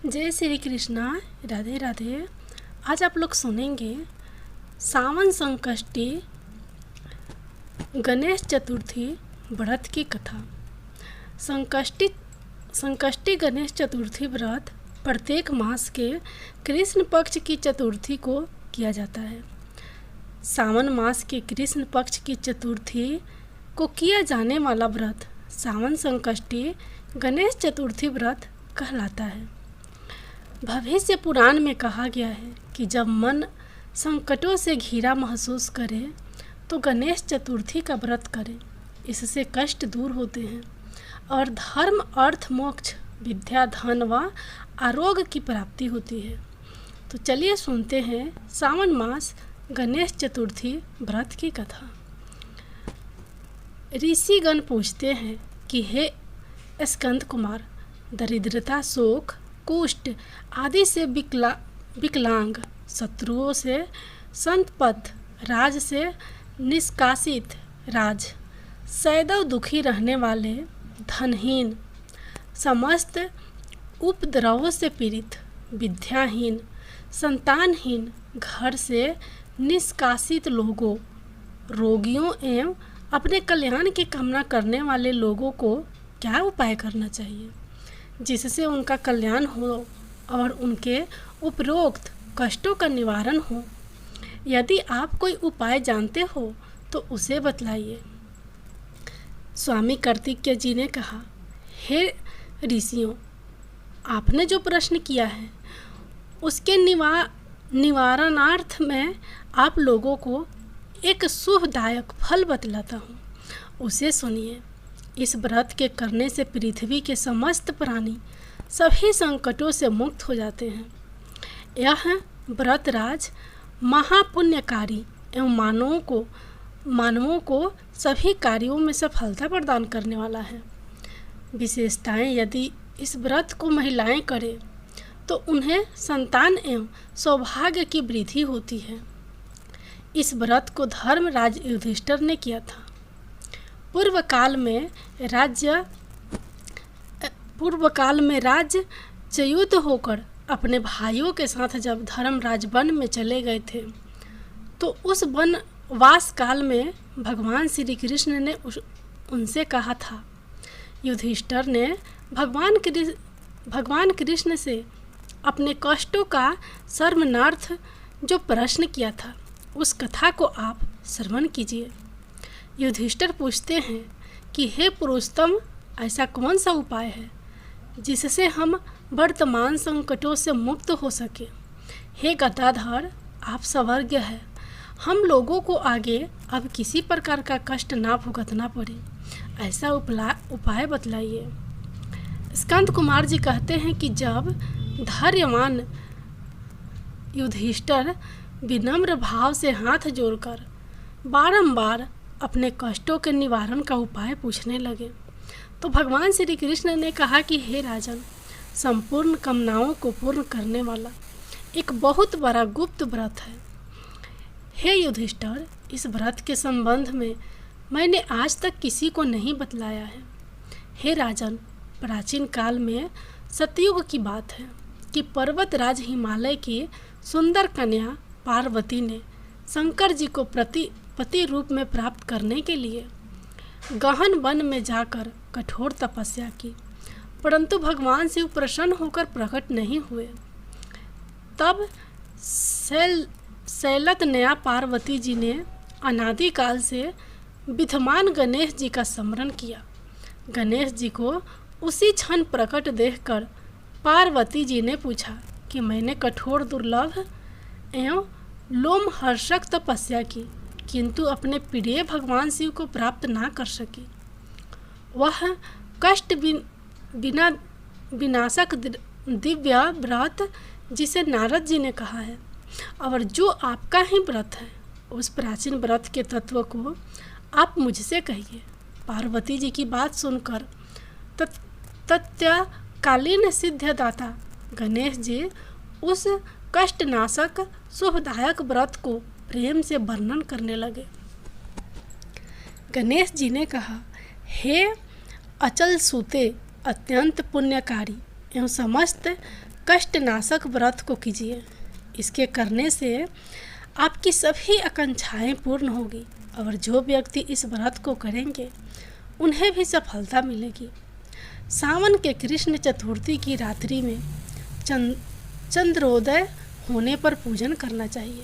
जय श्री कृष्णा। राधे राधे। आज आप लोग सुनेंगे सावन संकष्टी गणेश चतुर्थी व्रत की कथा। संकष्टी गणेश चतुर्थी व्रत प्रत्येक मास के कृष्ण पक्ष की चतुर्थी को किया जाता है। सावन मास के कृष्ण पक्ष की चतुर्थी को किया जाने वाला व्रत सावन संकष्टी गणेश चतुर्थी व्रत कहलाता है। भविष्य पुराण में कहा गया है कि जब मन संकटों से घिरा महसूस करे तो गणेश चतुर्थी का व्रत करें। इससे कष्ट दूर होते हैं और धर्म, अर्थ, मोक्ष, विद्या, धन व आरोग्य की प्राप्ति होती है। तो चलिए सुनते हैं सावन मास गणेश चतुर्थी व्रत की कथा। ऋषिगण पूछते हैं कि हे स्कंद कुमार, दरिद्रता, शोक, कुष्ठ आदि से विकलांग, शत्रुओं से संतपथ, राज से निष्कासित राज, सदैव दुखी रहने वाले, धनहीन, समस्त उपद्रवों से पीड़ित, विद्याहीन, संतानहीन, घर से निष्कासित लोगों, रोगियों एवं अपने कल्याण की कामना करने वाले लोगों को क्या उपाय करना चाहिए जिससे उनका कल्याण हो और उनके उपरोक्त कष्टों का निवारण हो? यदि आप कोई उपाय जानते हो तो उसे बतलाइए। स्वामी कार्तिकेय जी ने कहा, हे ऋषियों, आपने जो प्रश्न किया है उसके निवारणार्थ में आप लोगों को एक शुभदायक फल बतलाता हूँ, उसे सुनिए। इस व्रत के करने से पृथ्वी के समस्त प्राणी सभी संकटों से मुक्त हो जाते हैं। यह व्रत राज महापुण्यकारी एवं मानवों को सभी कार्यों में सफलता प्रदान करने वाला है। विशेषताएं, यदि इस व्रत को महिलाएं करें तो उन्हें संतान एवं सौभाग्य की वृद्धि होती है। इस व्रत को धर्मराज युधिष्ठिर ने किया था। पूर्व काल में राज्य च्युत होकर अपने भाइयों के साथ जब धर्मराज वन में चले गए थे तो उस वनवास काल में भगवान श्री कृष्ण ने उनसे कहा था। युधिष्ठिर ने भगवान कृष्ण से अपने कष्टों का शर्मनार्थ जो प्रश्न किया था उस कथा को आप श्रवण कीजिए। युधिष्ठिर पूछते हैं कि हे पुरुषोत्तम, ऐसा कौन सा उपाय है जिससे हम वर्तमान संकटों से मुक्त हो सके? हे गदाधर, आप सर्वज्ञ हैं, हम लोगों को आगे अब किसी प्रकार का कष्ट ना भुगतना पड़े, ऐसा उपाय बतलाइए। स्कंद कुमार जी कहते हैं कि जब धैर्यवान युधिष्ठिर विनम्र भाव से हाथ जोड़कर बारंबार अपने कष्टों के निवारण का उपाय पूछने लगे तो भगवान श्री कृष्ण ने कहा कि हे राजन, संपूर्ण कामनाओं को पूर्ण करने वाला एक बहुत बड़ा गुप्त व्रत है। हे युधिष्ठिर, इस व्रत के संबंध में मैंने आज तक किसी को नहीं बतलाया है। हे राजन, प्राचीन काल में सतयुग की बात है कि पर्वतराज हिमालय की सुंदर कन्या पार्वती ने शंकर जी को पति रूप में प्राप्त करने के लिए गहन वन में जाकर कठोर तपस्या की, परंतु भगवान शिव प्रसन्न होकर प्रकट नहीं हुए। तब शैलतनया पार्वती जी ने अनादिकाल से विद्यमान गणेश जी का स्मरण किया। गणेश जी को उसी क्षण प्रकट देखकर पार्वती जी ने पूछा कि मैंने कठोर, दुर्लभ एवं लोमहर्षक तपस्या की किंतु अपने प्रिय भगवान शिव को प्राप्त ना कर सकी। वह कष्ट विनाशक दिव्य व्रत जिसे नारद जी ने कहा है और जो आपका ही व्रत है, उस प्राचीन व्रत के तत्व को आप मुझसे कहिए। पार्वती जी की बात सुनकर तत्कालीन सिद्धदाता गणेश जी उस कष्टनाशक शुभदायक व्रत को प्रेम से वर्णन करने लगे। गणेश जी ने कहा, हे अचल सूते, अत्यंत पुण्यकारी एवं समस्त कष्टनाशक व्रत को कीजिए। इसके करने से आपकी सभी आकांक्षाएं पूर्ण होगी और जो व्यक्ति इस व्रत को करेंगे उन्हें भी सफलता मिलेगी। सावन के कृष्ण चतुर्थी की रात्रि में चंद्रोदय होने पर पूजन करना चाहिए।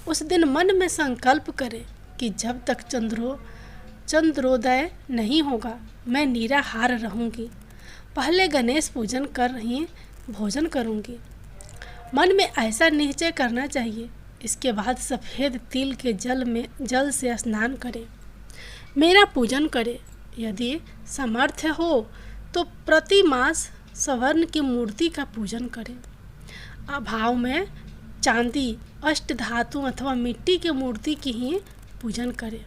उस दिन मन में संकल्प करें कि जब तक चंद्रोदय नहीं होगा मैं निराहार रहूंगी। पहले गणेश पूजन कर ही भोजन करूंगी। मन में ऐसा निश्चय करना चाहिए। इसके बाद सफ़ेद तिल के जल से स्नान करें, मेरा पूजन करें। यदि सामर्थ्य हो तो प्रति मास स्वर्ण की मूर्ति का पूजन करें। अभाव में चांदी, अष्टधातु अथवा मिट्टी की मूर्ति की ही पूजन करें।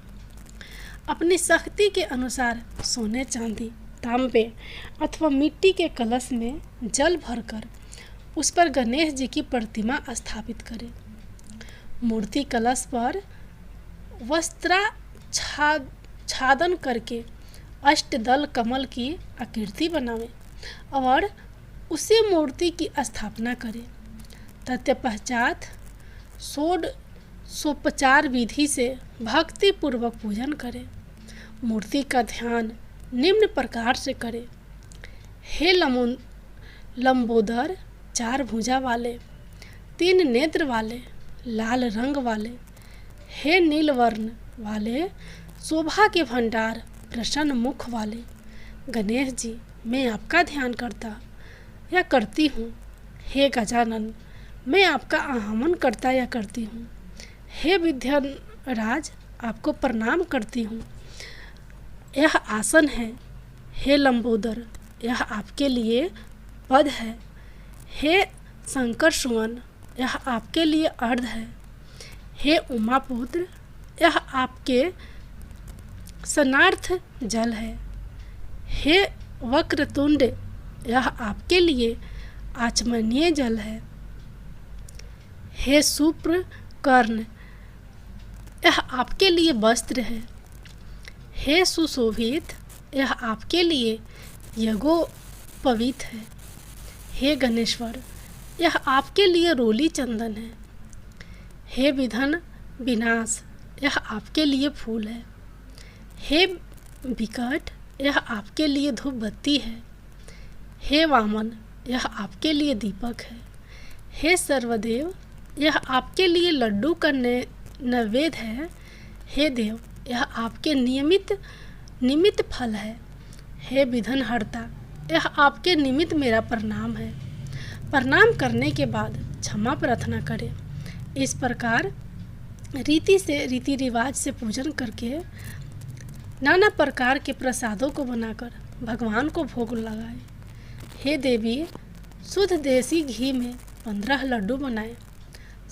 अपनी शक्ति के अनुसार सोने, चांदी, तांबे अथवा मिट्टी के कलश में जल भरकर उस पर गणेश जी की प्रतिमा स्थापित करें। मूर्ति कलश पर वस्त्राच्छादन करके अष्टदल कमल की आकृति बनावें और उसी मूर्ति की स्थापना करें। तत्पश्चात षोडशोपचार विधि से भक्ति पूर्वक पूजन करें। मूर्ति का ध्यान निम्न प्रकार से करें। हे लंबोदर, 4 भुजा वाले, 3 नेत्र वाले, लाल रंग वाले, हे नीलवर्ण वाले, शोभा के भंडार, प्रसन्न मुख वाले गणेश जी, मैं आपका ध्यान करती हूँ। हे गजानन, मैं आपका आह्वान करता या करती हूँ। हे विघ्नराज, आपको प्रणाम करती हूँ। यह आसन है। हे लंबोदर, यह आपके लिए पद है। हे शंकर सुवन, यह आपके लिए अर्ध है। हे उमापुत्र, यह आपके स्नार्थ जल है। हे वक्रतुंड, यह आपके लिए आचमनीय जल है। हे शुक्रकर्ण, यह आपके लिए वस्त्र है। हे सुशोभित, यह आपके लिए यज्ञोपवीत है। हे गणेश्वर, यह आपके लिए रोली चंदन है। हे विघ्न विनाश, यह आपके लिए फूल है। हे विकट, यह आपके लिए धूप बत्ती है। हे वामन, यह आपके लिए दीपक है। हे सर्वदेव, यह आपके लिए लड्डू का नैवेद्य है। हे देव, यह आपके निमित्त फल है। हे विघ्नहर्ता, यह आपके निमित्त मेरा प्रणाम है। प्रणाम करने के बाद क्षमा प्रार्थना करें। इस प्रकार रीति रिवाज से पूजन करके नाना प्रकार के प्रसादों को बनाकर भगवान को भोग लगाएं। हे देवी, शुद्ध देसी घी में 15 लड्डू बनाएं।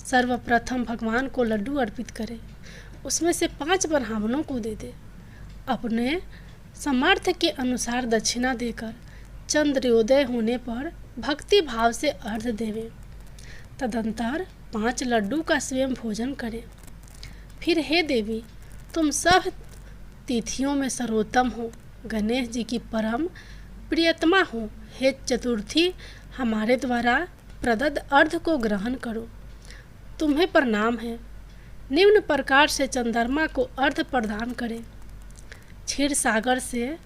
सर्वप्रथम भगवान को लड्डू अर्पित करें, उसमें से 5 ब्राह्मणों को दे दें। अपने सामर्थ्य के अनुसार दक्षिणा देकर चंद्रोदय होने पर भक्ति भाव से अर्घ देवें। तदंतर 5 लड्डू का स्वयं भोजन करें। फिर हे देवी, तुम सब तिथियों में सर्वोत्तम हो, गणेश जी की परम प्रियतमा हो। हे चतुर्थी, हमारे द्वारा प्रदत्त अर्घ को ग्रहण करो। तुम्हें प्रणाम है। निम्न प्रकार से चंद्रमा को अर्घ प्रदान करें। क्षीर सागर से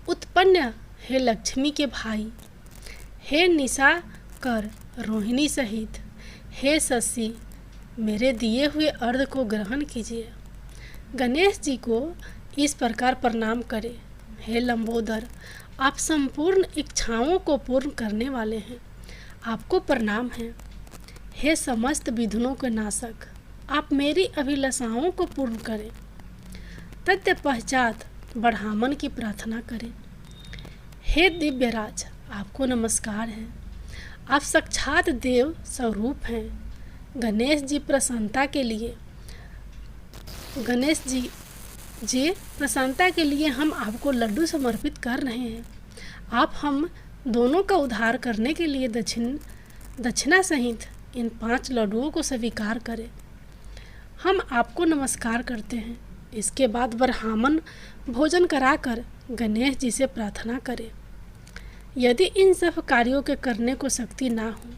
उत्पन्न हे लक्ष्मी के भाई, हे निशाकर रोहिणी सहित, हे शशि, मेरे दिए हुए अर्घ को ग्रहण कीजिए। गणेश जी को इस प्रकार प्रणाम करें। हे लंबोदर, आप संपूर्ण इच्छाओं को पूर्ण करने वाले हैं, आपको प्रणाम है। हे समस्त विघ्नों के नाशक, आप मेरी अभिलाषाओं को पूर्ण करें। तत्पश्चात ब्राह्मण की प्रार्थना करें। हे दिव्यराज, आपको नमस्कार है। आप साक्षात देव स्वरूप हैं। गणेश जी प्रसन्नता के लिए हम आपको लड्डू समर्पित कर रहे हैं। आप हम दोनों का उद्धार करने के लिए दक्षिणा सहित इन 5 लड्डुओं को स्वीकार करें। हम आपको नमस्कार करते हैं। इसके बाद ब्राह्मण भोजन कराकर गणेश जी से प्रार्थना करें। यदि इन सब कार्यों के करने को शक्ति ना हो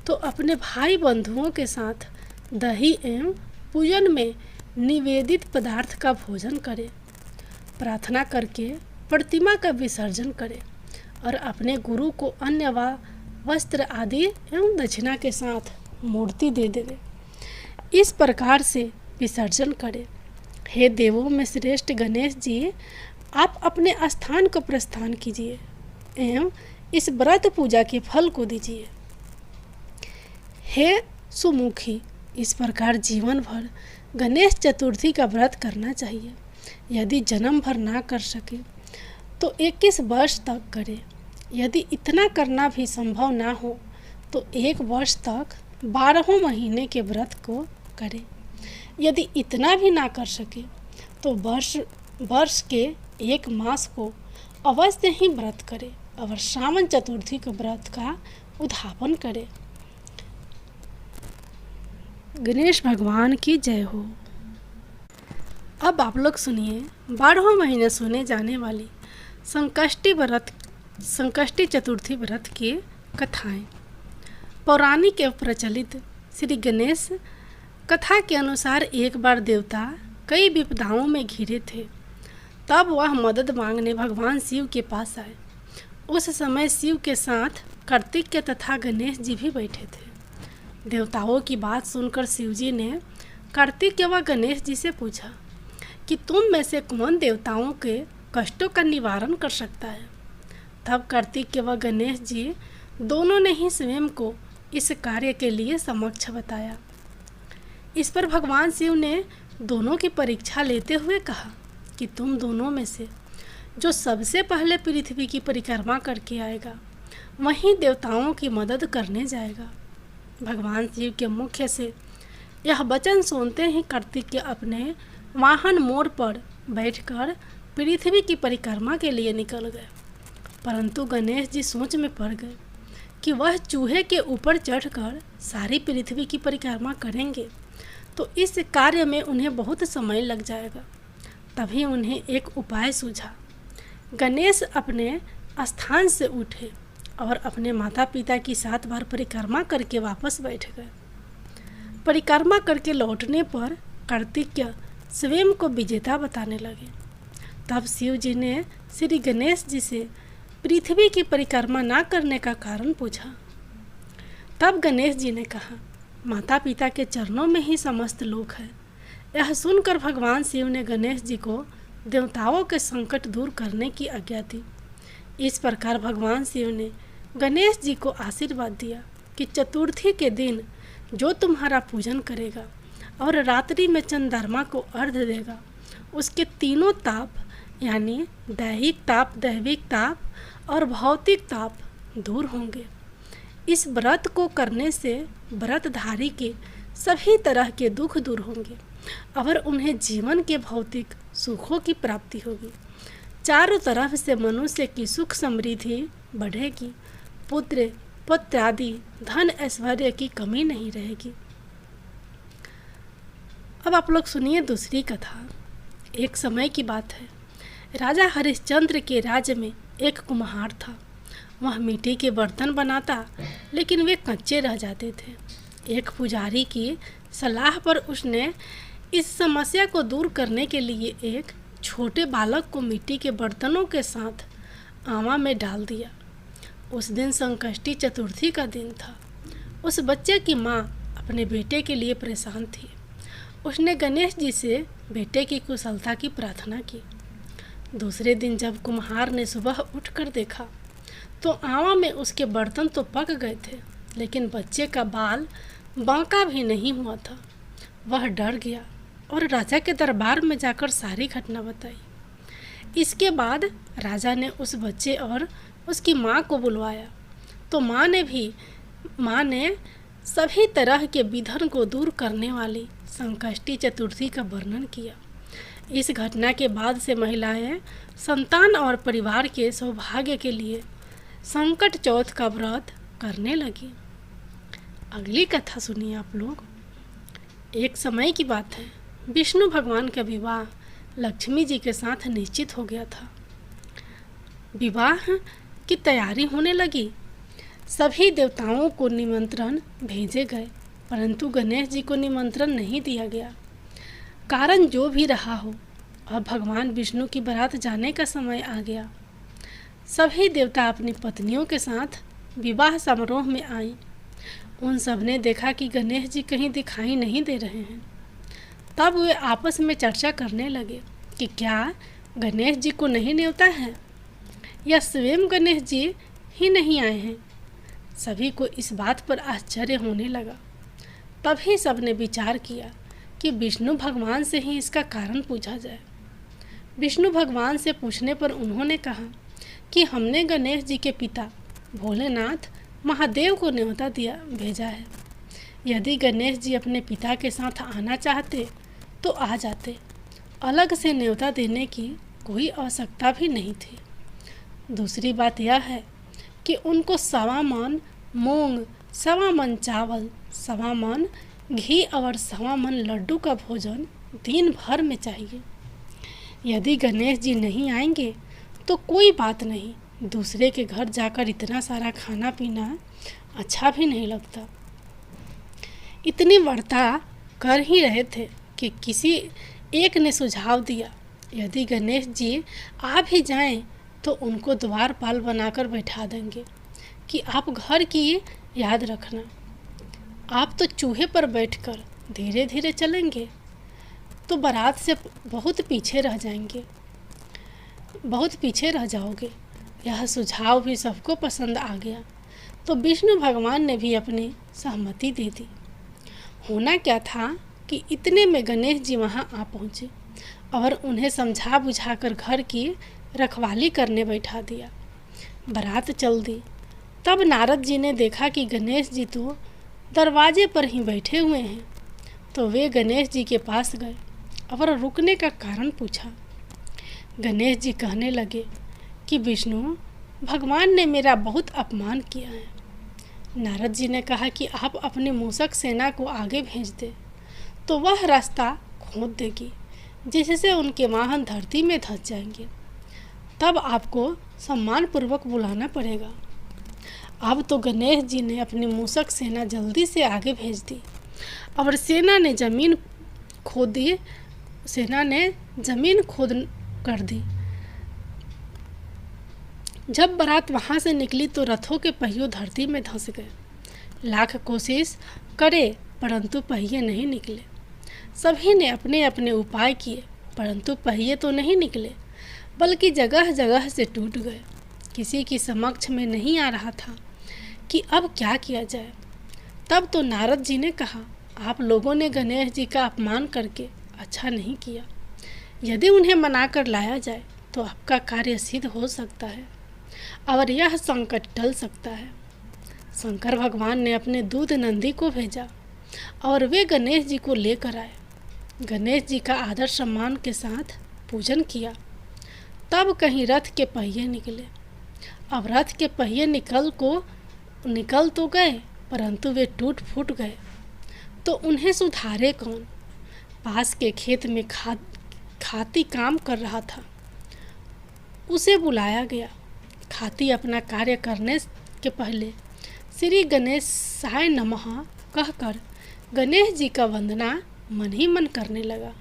तो अपने भाई बंधुओं के साथ दही एवं पूजन में निवेदित पदार्थ का भोजन करें, प्रार्थना करके प्रतिमा का विसर्जन करें और अपने गुरु को अन्य वस्त्र आदि एवं दक्षिणा के साथ मूर्ति दे देवे। इस प्रकार से विसर्जन करें। हे देवों में श्रेष्ठ गणेश जी, आप अपने स्थान को प्रस्थान कीजिए एवं इस व्रत पूजा के फल को दीजिए। हे सुमुखी, इस प्रकार जीवन भर गणेश चतुर्थी का व्रत करना चाहिए। यदि जन्म भर ना कर सके तो 21 वर्ष तक करें। यदि इतना करना भी संभव ना हो तो 1 वर्ष तक 12 महीने के व्रत को करें। यदि इतना भी ना कर सके तो वर्ष के 1 मास को अवश्य ही व्रत करें और श्रावण चतुर्थी के व्रत का उद्यापन करें। गणेश भगवान की जय हो। अब आप लोग सुनिए 12 महीने सुने जाने वाली संकष्टी चतुर्थी व्रत की कथाएं। पौराणिक एवं प्रचलित श्री गणेश कथा के अनुसार एक बार देवता कई विपदाओं में घिरे थे। तब वह मदद मांगने भगवान शिव के पास आए। उस समय शिव के साथ कार्तिकेय तथा गणेश जी भी बैठे थे। देवताओं की बात सुनकर शिवजी ने कार्तिकेय व गणेश जी से पूछा कि तुम में से कौन देवताओं के कष्टों का निवारण कर सकता है। तब कार्तिकेय व गणेश जी दोनों ने ही स्वयं को इस कार्य के लिए समक्ष बताया। इस पर भगवान शिव ने दोनों की परीक्षा लेते हुए कहा कि तुम दोनों में से जो सबसे पहले पृथ्वी की परिक्रमा करके आएगा वही देवताओं की मदद करने जाएगा। भगवान शिव के मुख से यह वचन सुनते ही कार्तिकेय अपने वाहन मोर पर बैठकर पृथ्वी की परिक्रमा के लिए निकल गए। परंतु गणेश जी सोच में पड़ गए कि वह चूहे के ऊपर चढ़कर सारी पृथ्वी की परिक्रमा करेंगे तो इस कार्य में उन्हें बहुत समय लग जाएगा। तभी उन्हें एक उपाय सूझा। गणेश अपने स्थान से उठे और अपने माता पिता की 7 बार परिक्रमा करके वापस बैठ गए। परिक्रमा करके लौटने पर कार्तिकेय स्वयं को विजेता बताने लगे। तब शिव जी ने श्री गणेश जी से पृथ्वी की परिक्रमा ना करने का कारण पूछा। तब गणेश जी ने कहा, माता पिता के चरणों में ही समस्त लोक है। यह सुनकर भगवान शिव ने गणेश जी को देवताओं के संकट दूर करने की आज्ञा दी। इस प्रकार भगवान शिव ने गणेश जी को आशीर्वाद दिया कि चतुर्थी के दिन जो तुम्हारा पूजन करेगा और रात्रि में चंद्रमा को अर्घ्य देगा उसके तीनों ताप यानी दैहिक ताप, दैविक ताप और भौतिक ताप दूर होंगे। इस व्रत को करने से व्रतधारी के सभी तरह के दुख दूर होंगे और उन्हें जीवन के भौतिक सुखों की प्राप्ति होगी। चारों तरफ से मनुष्य की सुख समृद्धि बढ़ेगी। पुत्र आदि धन ऐश्वर्य की कमी नहीं रहेगी। अब आप लोग सुनिए दूसरी कथा। एक समय की बात है, राजा हरिश्चंद्र के राज्य में एक कुम्हार था। वह मिट्टी के बर्तन बनाता लेकिन वे कच्चे रह जाते थे। एक पुजारी की सलाह पर उसने इस समस्या को दूर करने के लिए एक छोटे बालक को मिट्टी के बर्तनों के साथ आवा में डाल दिया। उस दिन संकष्टी चतुर्थी का दिन था। उस बच्चे की माँ अपने बेटे के लिए परेशान थी। उसने गणेश जी से बेटे की कुशलता की प्रार्थना की। दूसरे दिन जब कुम्हार ने सुबह उठकर देखा तो आवा में उसके बर्तन तो पक गए थे लेकिन बच्चे का बाल बांका भी नहीं हुआ था। वह डर गया और राजा के दरबार में जाकर सारी घटना बताई। इसके बाद राजा ने उस बच्चे और उसकी माँ को बुलवाया तो माँ ने सभी तरह के विघ्न को दूर करने वाली संकष्टी चतुर्थी का वर्णन किया। इस घटना के बाद से महिलाएं संतान और परिवार के सौभाग्य के लिए संकट चौथ का व्रत करने लगी। अगली कथा सुनिए आप लोग। एक समय की बात है, विष्णु भगवान का विवाह लक्ष्मी जी के साथ निश्चित हो गया था। विवाह की तैयारी होने लगी। सभी देवताओं को निमंत्रण भेजे गए, परंतु गणेश जी को निमंत्रण नहीं दिया गया। कारण जो भी रहा हो, अब भगवान विष्णु की बारात जाने का समय आ गया। सभी देवता अपनी पत्नियों के साथ विवाह समारोह में आए। उन सब ने देखा कि गणेश जी कहीं दिखाई नहीं दे रहे हैं। तब वे आपस में चर्चा करने लगे कि क्या गणेश जी को नहीं न्योता है या स्वयं गणेश जी ही नहीं आए हैं। सभी को इस बात पर आश्चर्य होने लगा। तभी सबने विचार किया कि विष्णु भगवान से ही इसका कारण पूछा जाए। विष्णु भगवान से पूछने पर उन्होंने कहा कि हमने गणेश जी के पिता भोलेनाथ महादेव को न्योता भेजा है। यदि गणेश जी अपने पिता के साथ आना चाहते तो आ जाते। अलग से न्योता देने की कोई आवश्यकता भी नहीं थी। दूसरी बात यह है कि उनको 1.25 मन मूंग, 1.25 मन चावल, 1.25 मन घी और 1.25 मन लड्डू का भोजन दिन भर में चाहिए। यदि गणेश जी नहीं आएंगे तो कोई बात नहीं, दूसरे के घर जाकर इतना सारा खाना पीना अच्छा भी नहीं लगता। इतनी वार्ता कर ही रहे थे कि किसी एक ने सुझाव दिया, यदि गणेश जी आ भी जाएं तो उनको द्वारपाल बनाकर बैठा देंगे कि आप घर की याद रखना। आप तो चूहे पर बैठकर धीरे धीरे चलेंगे तो बारात से बहुत पीछे रह जाओगे। यह सुझाव भी सबको पसंद आ गया तो विष्णु भगवान ने भी अपनी सहमति दे दी। होना क्या था कि इतने में गणेश जी वहाँ आ पहुँचे और उन्हें समझा बुझाकर घर की रखवाली करने बैठा दिया। बारात चल दी। तब नारद जी ने देखा कि गणेश जी तो दरवाजे पर ही बैठे हुए हैं, तो वे गणेश जी के पास गए और रुकने का कारण पूछा। गणेश जी कहने लगे कि विष्णु भगवान ने मेरा बहुत अपमान किया है। नारद जी ने कहा कि आप अपने मूषक सेना को आगे भेज दें तो वह रास्ता खोद देगी, जिससे उनके वाहन धरती में धंस जाएंगे। तब आपको सम्मानपूर्वक बुलाना पड़ेगा। अब तो गणेश जी ने अपनी मूषक सेना जल्दी से आगे भेज दी और सेना ने जमीन खोद कर दी। जब बारात वहाँ से निकली तो रथों के पहियों धरती में धंस गए। लाख कोशिश करे परंतु पहिए नहीं निकले। सभी ने अपने अपने उपाय किए परंतु पहिए तो नहीं निकले, बल्कि जगह जगह से टूट गए। किसी की समक्ष में नहीं आ रहा था कि अब क्या किया जाए। तब तो नारद जी ने कहा, आप लोगों ने गणेश जी का अपमान करके अच्छा नहीं किया। यदि उन्हें मनाकर लाया जाए तो आपका कार्य सिद्ध हो सकता है और यह संकट टल सकता है। शंकर भगवान ने अपने दूध नंदी को भेजा और वे गणेश जी को लेकर आए। गणेश जी का आदर सम्मान के साथ पूजन किया। तब कहीं रथ के पहिए निकले। अब रथ के पहिए निकल तो गए परंतु वे टूट फूट गए, तो उन्हें सुधारे कौन। पास के खेत में खाती काम कर रहा था, उसे बुलाया गया। खाती अपना कार्य करने के पहले श्री गणेशाय नमः कहकर गणेश जी का वंदना मन ही मन करने लगा।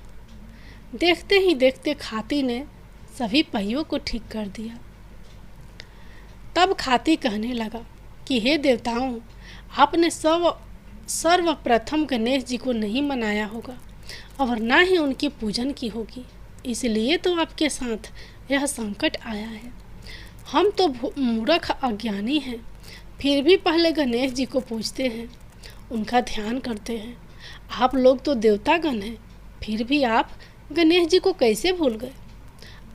देखते ही देखते खाती ने सभी पहियों को ठीक कर दिया। तब खाती कहने लगा कि हे देवताओं, आपने सर्वप्रथम गणेश जी को नहीं मनाया होगा और ना ही उनकी पूजन की होगी, इसलिए तो आपके साथ यह संकट आया है। हम तो मूर्ख अज्ञानी हैं, फिर भी पहले गणेश जी को पूजते हैं, उनका ध्यान करते हैं। आप लोग तो देवतागण हैं, फिर भी आप गणेश जी को कैसे भूल गए।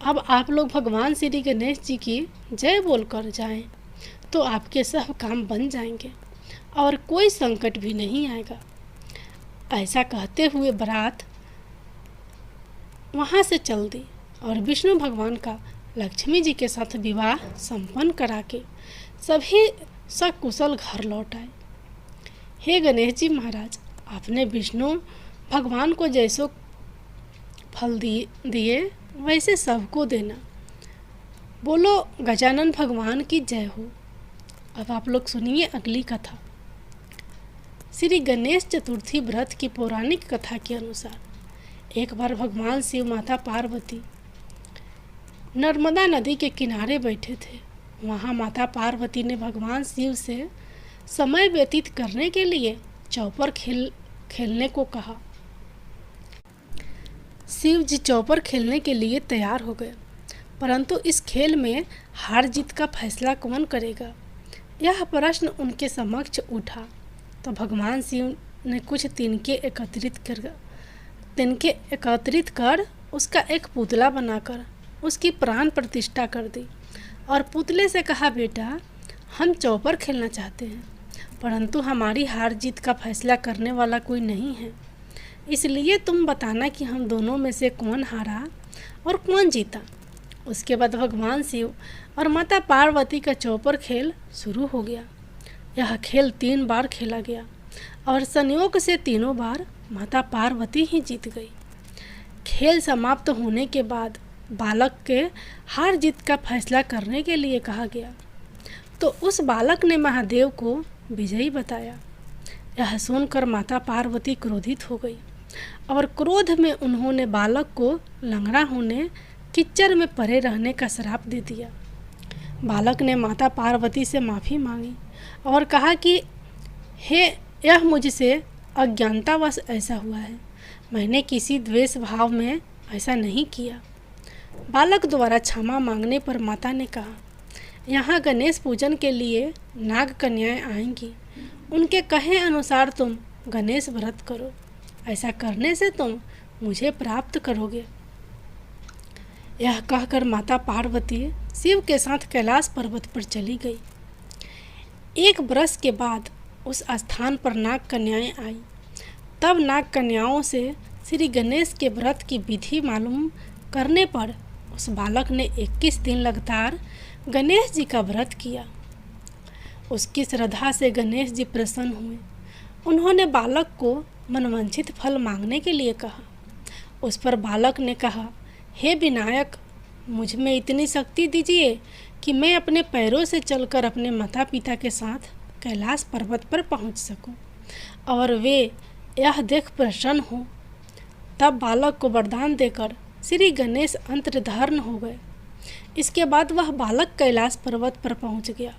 अब आप लोग भगवान श्री गणेश जी की जय बोलकर जाएं तो आपके सब काम बन जाएंगे और कोई संकट भी नहीं आएगा। ऐसा कहते हुए बारात वहाँ से चल दी और विष्णु भगवान का लक्ष्मी जी के साथ विवाह संपन्न करा के सभी सकुशल घर लौट आए। हे गणेश जी महाराज, आपने विष्णु भगवान को जैसो फल दिए वैसे सबको देना। बोलो गजानन भगवान की जय हो। अब आप लोग सुनिए अगली कथा। श्री गणेश चतुर्थी व्रत की पौराणिक कथा के अनुसार एक बार भगवान शिव माता पार्वती नर्मदा नदी के किनारे बैठे थे। वहाँ माता पार्वती ने भगवान शिव से समय व्यतीत करने के लिए चौपर खेलने को कहा। शिव जी चौपर खेलने के लिए तैयार हो गए, परंतु इस खेल में हार जीत का फैसला कौन करेगा, यह प्रश्न उनके समक्ष उठा। तो भगवान शिव ने कुछ तिनके एकत्रित कर उसका एक पुतला बनाकर उसकी प्राण प्रतिष्ठा कर दी और पुतले से कहा, बेटा हम चौपर खेलना चाहते हैं, परंतु हमारी हार जीत का फैसला करने वाला कोई नहीं है, इसलिए तुम बताना कि हम दोनों में से कौन हारा और कौन जीता। उसके बाद भगवान शिव और माता पार्वती का चौपर खेल शुरू हो गया। यह खेल 3 बार खेला गया और संयोग से तीनों बार माता पार्वती ही जीत गई। खेल समाप्त होने के बाद बालक के हार जीत का फैसला करने के लिए कहा गया, तो उस बालक ने महादेव को विजयी बताया। यह सुनकर माता पार्वती क्रोधित हो गई और क्रोध में उन्होंने बालक को लंगड़ा होने, कीचड़ में पड़े रहने का श्राप दे दिया। बालक ने माता पार्वती से माफ़ी मांगी और कहा कि हे, यह मुझसे अज्ञानतावश ऐसा हुआ है, मैंने किसी द्वेष भाव में ऐसा नहीं किया। बालक द्वारा क्षमा मांगने पर माता ने कहा, यहाँ गणेश पूजन के लिए नाग कन्याएं आएंगी, उनके कहे अनुसार तुम गणेश व्रत करो, ऐसा करने से तुम मुझे प्राप्त करोगे। यह कहकर माता पार्वती शिव के साथ कैलाश पर्वत पर चली गई। 1 वर्ष के बाद उस स्थान पर नाग कन्याएं आई। तब नाग कन्याओं से श्री गणेश के व्रत की विधि मालूम करने पर उस बालक ने 21 दिन लगातार गणेश जी का व्रत किया। उसकी श्रद्धा से गणेश जी प्रसन्न हुए। उन्होंने बालक को मनवांछित फल मांगने के लिए कहा। उस पर बालक ने कहा, हे विनायक, मुझ में इतनी शक्ति दीजिए कि मैं अपने पैरों से चलकर अपने माता पिता के साथ कैलाश पर्वत पर पहुंच सकूं और वे यह देख प्रसन्न हो। तब बालक को वरदान देकर श्री गणेश अंतर्धान हो गए। इसके बाद वह बालक कैलाश पर्वत पर पहुंच गया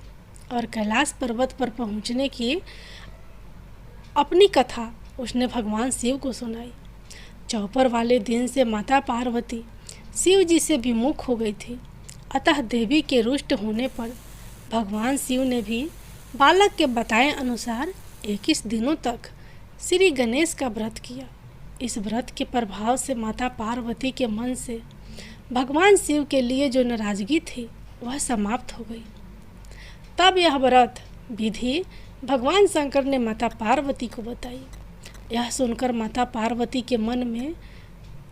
और कैलाश पर्वत पर पहुंचने की अपनी कथा उसने भगवान शिव को सुनाई। चौपर वाले दिन से माता पार्वती शिव जी से विमुख हो गई थी, अतः देवी के रुष्ट होने पर भगवान शिव ने भी बालक के बताए अनुसार 21 दिनों तक श्री गणेश का व्रत किया। इस व्रत के प्रभाव से माता पार्वती के मन से भगवान शिव के लिए जो नाराजगी थी वह समाप्त हो गई। तब यह व्रत विधि भगवान शंकर ने माता पार्वती को बताई। यह सुनकर माता पार्वती के मन में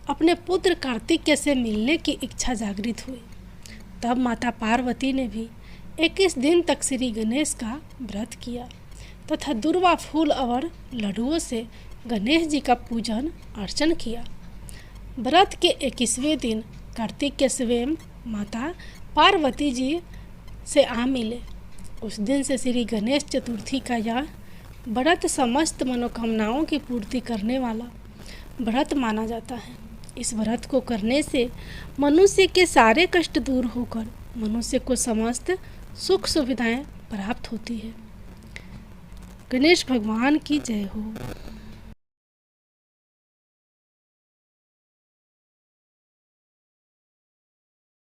अपने पुत्र कार्तिकेय से मिलने की इच्छा जागृत हुई। तब माता पार्वती ने भी 21 दिन तक श्री गणेश का व्रत किया तथा दुर्वा फूल और लड्डुओं से गणेश जी का पूजन अर्चन किया। व्रत के 21वें दिन कार्तिकेय स्वयं माता पार्वती जी से आ मिले। उस दिन से श्री गणेश चतुर्थी का यह व्रत समस्त मनोकामनाओं की पूर्ति करने वाला व्रत माना जाता है। इस व्रत को करने से मनुष्य के सारे कष्ट दूर होकर मनुष्य को समस्त सुख सुविधाएं प्राप्त होती है। गणेश भगवान की जय हो।